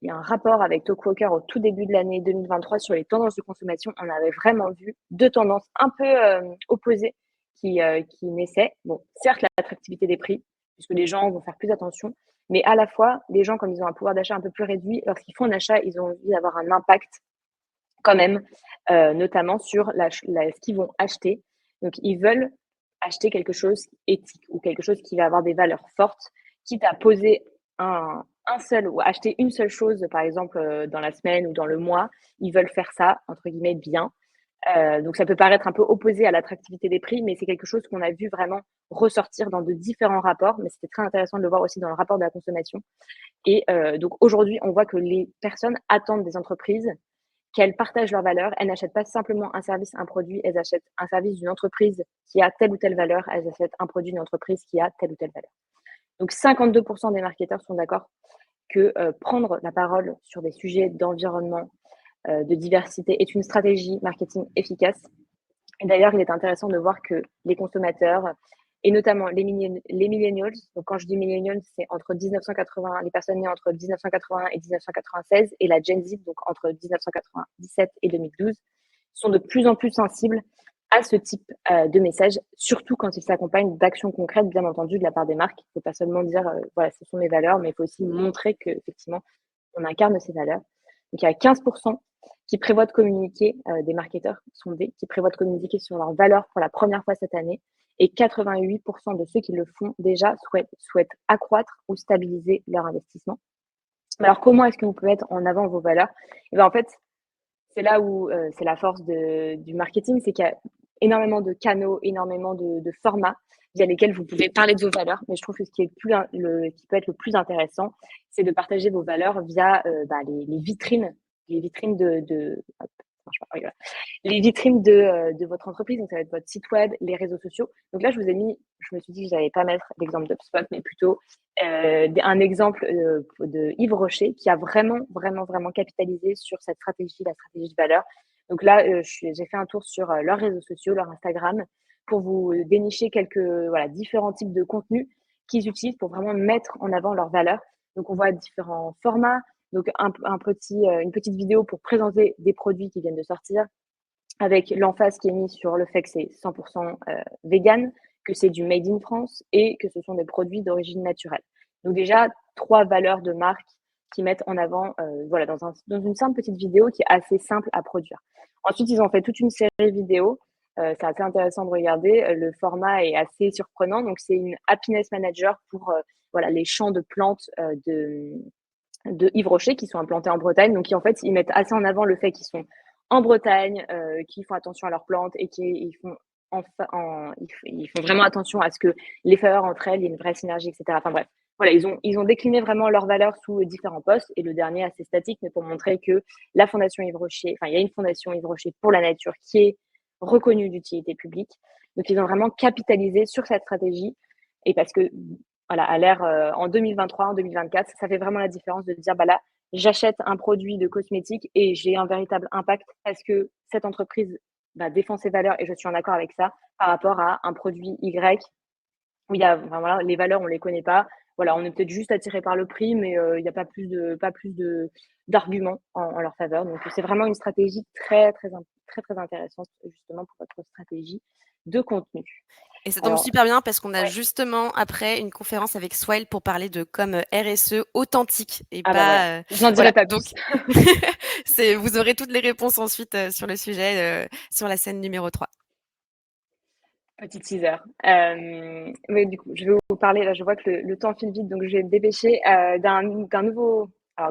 un rapport avec Talkwalker au tout début de l'année 2023 sur les tendances de consommation. On avait vraiment vu deux tendances un peu opposées qui naissaient. Bon, certes, l'attractivité des prix, puisque les gens vont faire plus attention, mais à la fois, les gens, comme ils ont un pouvoir d'achat un peu plus réduit, lorsqu'ils font un achat, ils ont envie d'avoir un impact quand même, notamment sur ce qu'ils vont acheter. Donc, ils veulent acheter quelque chose éthique ou quelque chose qui va avoir des valeurs fortes, quitte à poser un seul ou acheter une seule chose, par exemple, dans la semaine ou dans le mois, ils veulent faire ça, entre guillemets, bien. Donc, ça peut paraître un peu opposé à l'attractivité des prix, mais c'est quelque chose qu'on a vu vraiment ressortir dans de différents rapports, mais c'était très intéressant de le voir aussi dans le rapport de la consommation. Et donc, aujourd'hui, on voit que les personnes attendent des entreprises qu'elles partagent leurs valeurs. Elles n'achètent pas simplement un service, un produit, elles achètent un service d'une entreprise qui a telle ou telle valeur, elles achètent un produit d'une entreprise qui a telle ou telle valeur. Donc 52% des marketeurs sont d'accord que prendre la parole sur des sujets d'environnement, de diversité est une stratégie marketing efficace. Et d'ailleurs, il est intéressant de voir que les consommateurs, et notamment les millennials, donc quand je dis millennials, c'est entre 1980, les personnes nées entre 1980 et 1996, et la Gen Z, donc entre 1997 et 2012, sont de plus en plus sensibles à ce type de message, surtout quand il s'accompagne d'actions concrètes, bien entendu, de la part des marques. Il ne faut pas seulement dire, voilà, ce sont mes valeurs, mais il faut aussi montrer qu'effectivement, on incarne ces valeurs. Donc, il y a 15% qui prévoient de communiquer, des marketeurs sondés, qui prévoient de communiquer sur leurs valeurs pour la première fois cette année. Et 88% de ceux qui le font déjà souhaitent accroître ou stabiliser leur investissement. Alors, comment est-ce que vous pouvez mettre en avant vos valeurs? Et ben, en fait, c'est là où c'est la force du marketing, c'est qu'il y a énormément de canaux, énormément de formats via lesquels vous pouvez parler de vos valeurs. Mais je trouve que ce qui peut être le plus intéressant, c'est de partager vos valeurs via les vitrines, hop, marche pas, oui, voilà. Les vitrines de votre entreprise. Donc ça va être votre site web, les réseaux sociaux. Donc là, je me suis dit que je n'allais pas mettre l'exemple d'HubSpot, mais plutôt un exemple de Yves Rocher qui a vraiment, vraiment, vraiment capitalisé sur cette stratégie, la stratégie de valeur. Donc là, j'ai fait un tour sur leurs réseaux sociaux, leur Instagram, pour vous dénicher différents types de contenus qu'ils utilisent pour vraiment mettre en avant leurs valeurs. Donc on voit différents formats. Donc une petite vidéo pour présenter des produits qui viennent de sortir, avec l'emphase qui est mise sur le fait que c'est 100% vegan, que c'est du made in France et que ce sont des produits d'origine naturelle. Donc déjà, 3 valeurs de marque qui mettent en avant, dans une simple petite vidéo qui est assez simple à produire. Ensuite, ils ont fait toute une série vidéo. C'est assez intéressant de regarder. Le format est assez surprenant. Donc, c'est une happiness manager pour les champs de plantes de Yves Rocher qui sont implantés en Bretagne. Donc, en fait, ils mettent assez en avant le fait qu'ils sont en Bretagne, qu'ils font attention à leurs plantes et qu'ils font, ils font vraiment attention à ce que les fleurs entre elles, il y ait une vraie synergie, etc. Enfin bref, voilà, ils ont décliné vraiment leurs valeurs sous différents postes. Et le dernier, assez statique, mais pour montrer que la Fondation Yves Rocher, enfin, il y a une Fondation Yves Rocher pour la nature qui est reconnue d'utilité publique. Donc, ils ont vraiment capitalisé sur cette stratégie. Et parce que voilà, à l'ère en 2023, en 2024, ça fait vraiment la différence de dire, bah là, j'achète un produit de cosmétique et j'ai un véritable impact parce que cette entreprise défend ses valeurs et je suis en accord avec ça par rapport à un produit Y où il y a, enfin, voilà, les valeurs, on les connaît pas. Voilà, on est peut-être juste attiré par le prix, mais il n'y a pas plus d'arguments en leur faveur. Donc, c'est vraiment une stratégie très intéressante justement pour votre stratégie de contenu. Et ça tombe Alors, super bien parce qu'on a ouais, justement après une conférence avec Swile pour parler de com RSE authentique et ah bah voilà, pas, je n'en dirai voilà, pas donc plus. vous aurez toutes les réponses ensuite, sur le sujet, sur la scène numéro 3. Petit teaser. Mais du coup, je vais vous parler, là je vois que le temps file vite, donc je vais me dépêcher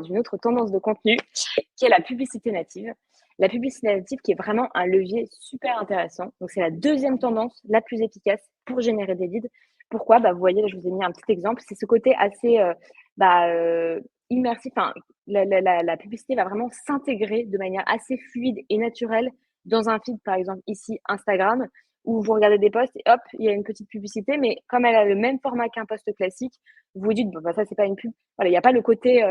d'une autre tendance de contenu qui est la publicité native. La publicité native qui est vraiment un levier super intéressant. Donc c'est la deuxième tendance la plus efficace pour générer des leads. Pourquoi? Vous voyez, là je vous ai mis un petit exemple. C'est ce côté assez immersif. Enfin, la publicité va vraiment s'intégrer de manière assez fluide et naturelle dans un feed, par exemple ici Instagram, où vous regardez des posts et hop, il y a une petite publicité, mais comme elle a le même format qu'un post classique, vous vous dites, bon, ça, c'est pas une pub. Voilà, il n'y a pas le côté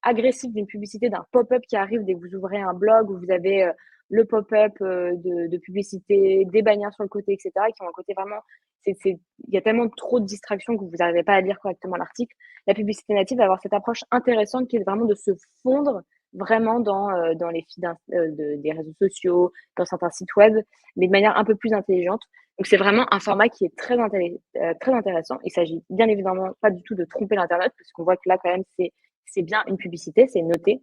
agressif d'une publicité, d'un pop-up qui arrive dès que vous ouvrez un blog où vous avez le pop-up de publicité, des bannières sur le côté, etc., qui ont un côté vraiment. Il y a tellement trop de distractions que vous n'arrivez pas à lire correctement l'article. La publicité native va avoir cette approche intéressante qui est vraiment de se fondre vraiment dans les feeds des réseaux sociaux, dans certains sites web, mais de manière un peu plus intelligente. Donc, c'est vraiment un format qui est très intéressant. Il s'agit bien évidemment pas du tout de tromper l'internaute, parce qu'on voit que là, quand même, c'est bien une publicité, c'est noté,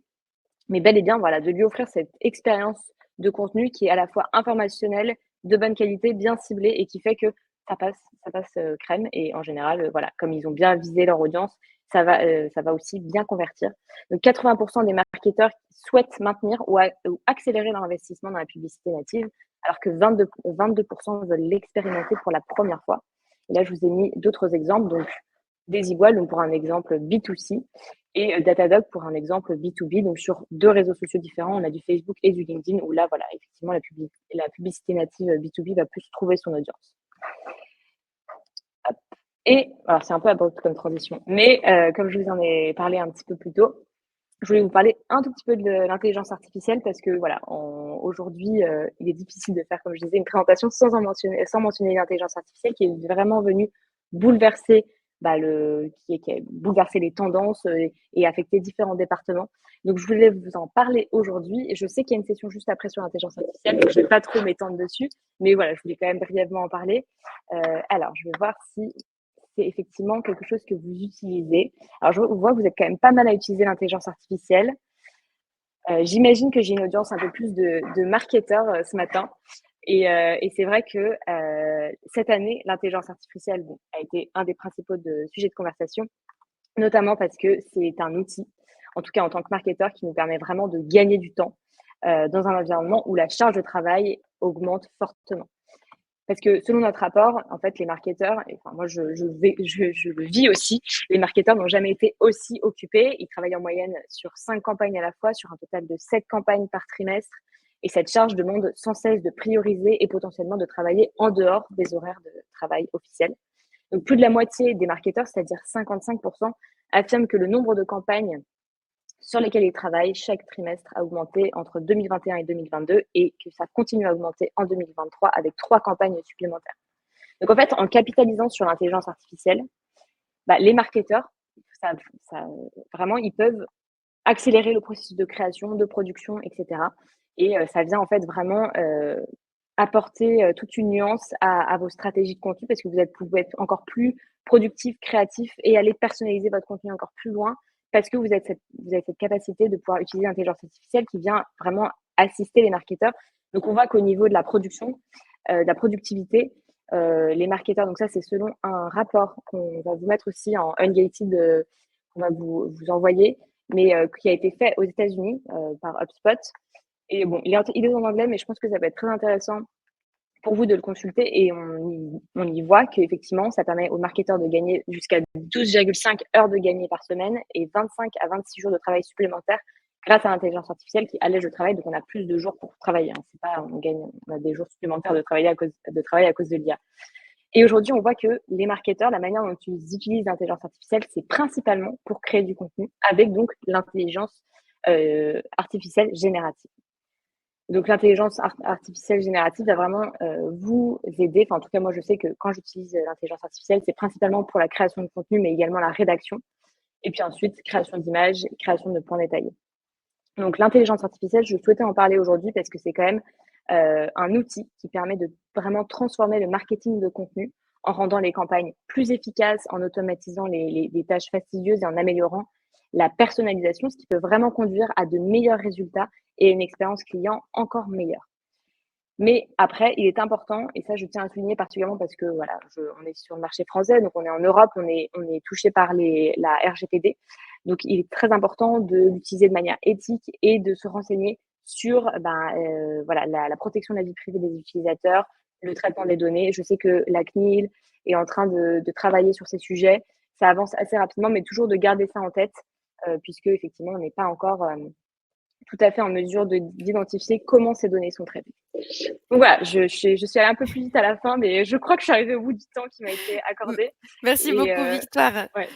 mais bel et bien, voilà, de lui offrir cette expérience de contenu qui est à la fois informationnelle, de bonne qualité, bien ciblée et qui fait que ça passe crème. Et en général, voilà, comme ils ont bien visé leur audience, ça va aussi bien convertir. Donc, 80% des marketeurs souhaitent maintenir ou accélérer leur investissement dans la publicité native, alors que 22% veulent l'expérimenter pour la première fois. Et là, je vous ai mis d'autres exemples. Donc, Desigual, donc pour un exemple B2C, et Datadog pour un exemple B2B. Donc, sur deux réseaux sociaux différents, on a du Facebook et du LinkedIn, où là, voilà, effectivement, la publicité native B2B va plus trouver son audience. Hop. Et, alors, c'est un peu abrupt comme transition, mais comme je vous en ai parlé un petit peu plus tôt, je voulais vous parler un tout petit peu de l'intelligence artificielle parce que, voilà, aujourd'hui, il est difficile de faire, comme je disais, une présentation sans mentionner l'intelligence artificielle qui est vraiment venue bouleverser qui a bouleversé les tendances et affecté différents départements. Donc, je voulais vous en parler aujourd'hui. Et je sais qu'il y a une session juste après sur l'intelligence artificielle, donc je ne vais pas trop m'étendre dessus. Mais voilà, je voulais quand même brièvement en parler. Alors, je vais voir si c'est effectivement quelque chose que vous utilisez. Alors, je vois que vous êtes quand même pas mal à utiliser l'intelligence artificielle. J'imagine que j'ai une audience un peu plus de marketeurs ce matin. Et c'est vrai que cette année, l'intelligence artificielle a été un des principaux sujets de conversation, notamment parce que c'est un outil, en tout cas en tant que marketeur, qui nous permet vraiment de gagner du temps dans un environnement où la charge de travail augmente fortement. Parce que selon notre rapport, en fait, les marketeurs, enfin, moi je le vis aussi, les marketeurs n'ont jamais été aussi occupés. Ils travaillent en moyenne sur 5 campagnes à la fois, sur un total de 7 campagnes par trimestre. Et cette charge demande sans cesse de prioriser et potentiellement de travailler en dehors des horaires de travail officiels. Donc plus de la moitié des marketeurs, c'est-à-dire 55%, affirment que le nombre de campagnes sur lesquels ils travaillent chaque trimestre a augmenté entre 2021 et 2022 et que ça continue à augmenter en 2023 avec 3 campagnes supplémentaires. Donc en fait, en capitalisant sur l'intelligence artificielle, les marketeurs, vraiment, ils peuvent accélérer le processus de création, de production, etc. Et ça vient en fait vraiment apporter toute une nuance à vos stratégies de contenu parce que vous pouvez être encore plus productif, créatif et aller personnaliser votre contenu encore plus loin parce que vous avez cette capacité de pouvoir utiliser l'intelligence artificielle qui vient vraiment assister les marketeurs. Donc, on voit qu'au niveau de la production, de la productivité, les marketeurs, donc ça, c'est selon un rapport qu'on va vous mettre aussi en ungated, qu'on va vous envoyer. mais qui a été fait aux États-Unis par HubSpot. Et bon, il est en anglais, mais je pense que ça peut être très intéressant pour vous de le consulter. Et on y voit qu'effectivement, ça permet aux marketeurs de gagner jusqu'à 12,5 heures de gagner par semaine et 25 à 26 jours de travail supplémentaires grâce à l'intelligence artificielle qui allège le travail. Donc, on a plus de jours pour travailler. Hein. C'est pas, on a des jours supplémentaires de travail à cause de l'IA. Et aujourd'hui, on voit que les marketeurs, la manière dont ils utilisent l'intelligence artificielle, c'est principalement pour créer du contenu avec donc l'intelligence artificielle générative. Donc, l'intelligence artificielle générative va vraiment vous aider. Enfin, en tout cas, moi, je sais que quand j'utilise l'intelligence artificielle, c'est principalement pour la création de contenu, mais également la rédaction. Et puis ensuite, création d'images, création de points détaillés. Donc, l'intelligence artificielle, je souhaitais en parler aujourd'hui parce que c'est quand même un outil qui permet de vraiment transformer le marketing de contenu en rendant les campagnes plus efficaces, en automatisant les tâches fastidieuses et en améliorant la personnalisation, ce qui peut vraiment conduire à de meilleurs résultats et une expérience client encore meilleure. Mais après, il est important, et ça je tiens à souligner particulièrement parce que voilà, on est sur le marché français, donc on est en Europe, on est touché par la RGPD. Donc il est très important de l'utiliser de manière éthique et de se renseigner sur voilà, la protection de la vie privée des utilisateurs, le traitement des données. Je sais que la CNIL est en train de travailler sur ces sujets. Ça avance assez rapidement, mais toujours de garder ça en tête, puisque effectivement, on n'est pas encore tout à fait en mesure d'identifier comment ces données sont traitées. Donc voilà, je suis allée un peu plus vite à la fin, mais je crois que je suis arrivée au bout du temps qui m'a été accordé. Merci beaucoup, Victoire. Ouais.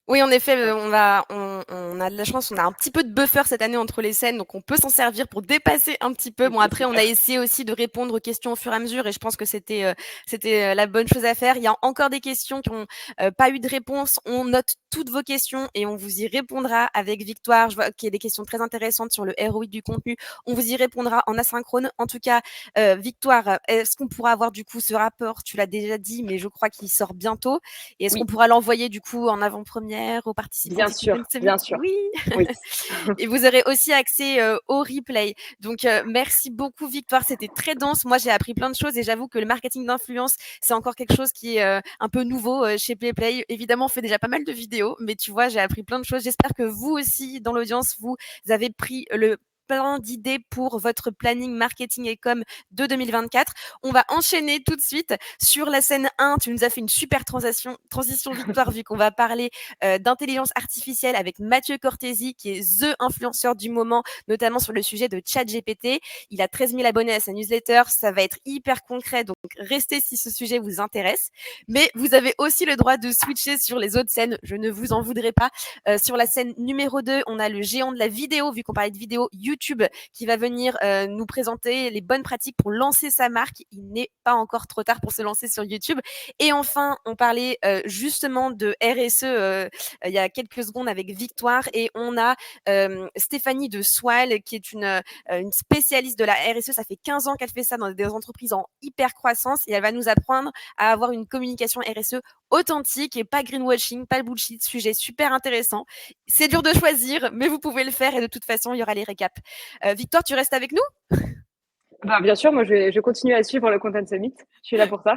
Oui, en effet, on a de la chance, on a un petit peu de buffer cette année entre les scènes, donc on peut s'en servir pour dépasser un petit peu. Bon, après, on a essayé aussi de répondre aux questions au fur et à mesure, et je pense que c'était la bonne chose à faire. Il y a encore des questions qui n'ont pas eu de réponse. On note toutes vos questions et on vous y répondra avec Victoire. Je vois qu'il y a des questions très intéressantes sur le ROI du contenu. On vous y répondra en asynchrone. En tout cas, Victoire, est-ce qu'on pourra avoir du coup ce rapport? Tu l'as déjà dit, mais je crois qu'il sort bientôt. Et est-ce qu'on pourra l'envoyer du coup en avant-première aux participants? Bien sûr, bien sûr. Oui. Oui. Et vous aurez aussi accès au replay. Donc, merci beaucoup, Victoire. C'était très dense. Moi, j'ai appris plein de choses et j'avoue que le marketing d'influence, c'est encore quelque chose qui est un peu nouveau chez PlayPlay. Évidemment, on fait déjà pas mal de vidéos, mais tu vois, j'ai appris plein de choses. J'espère que vous aussi, dans l'audience, vous avez pris plein d'idées pour votre planning marketing et com de 2024. On va enchaîner tout de suite sur la scène 1. Tu nous as fait une super transition Victoire, vu qu'on va parler d'intelligence artificielle avec Mathieu Cortési, qui est the influenceur du moment, notamment sur le sujet de ChatGPT. Il a 13 000 abonnés à sa newsletter. Ça va être hyper concret, donc restez si ce sujet vous intéresse. Mais vous avez aussi le droit de switcher sur les autres scènes. Je ne vous en voudrais pas. Sur la scène numéro 2, on a le géant de la vidéo, vu qu'on parlait de vidéo, YouTube, qui va venir nous présenter les bonnes pratiques pour lancer sa marque. Il n'est pas encore trop tard pour se lancer sur YouTube. Et enfin, on parlait justement de RSE il y a quelques secondes avec Victoire, et on a Stéphanie de Swile, qui est une spécialiste de la RSE. Ça fait 15 ans qu'elle fait ça dans des entreprises en hyper croissance, et elle va nous apprendre à avoir une communication RSE authentique et pas greenwashing, pas le bullshit. Sujet super intéressant. C'est dur de choisir, mais vous pouvez le faire, et de toute façon, il y aura les récaps. Victoire, tu restes avec nous? Bien sûr, moi je continue à suivre le Content Summit. Je suis là pour ça.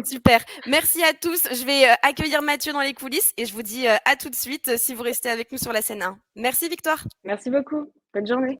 Super. Merci à tous. Je vais accueillir Mathieu dans les coulisses et je vous dis à tout de suite si vous restez avec nous sur la scène 1. Merci Victoire. Merci beaucoup. Bonne journée.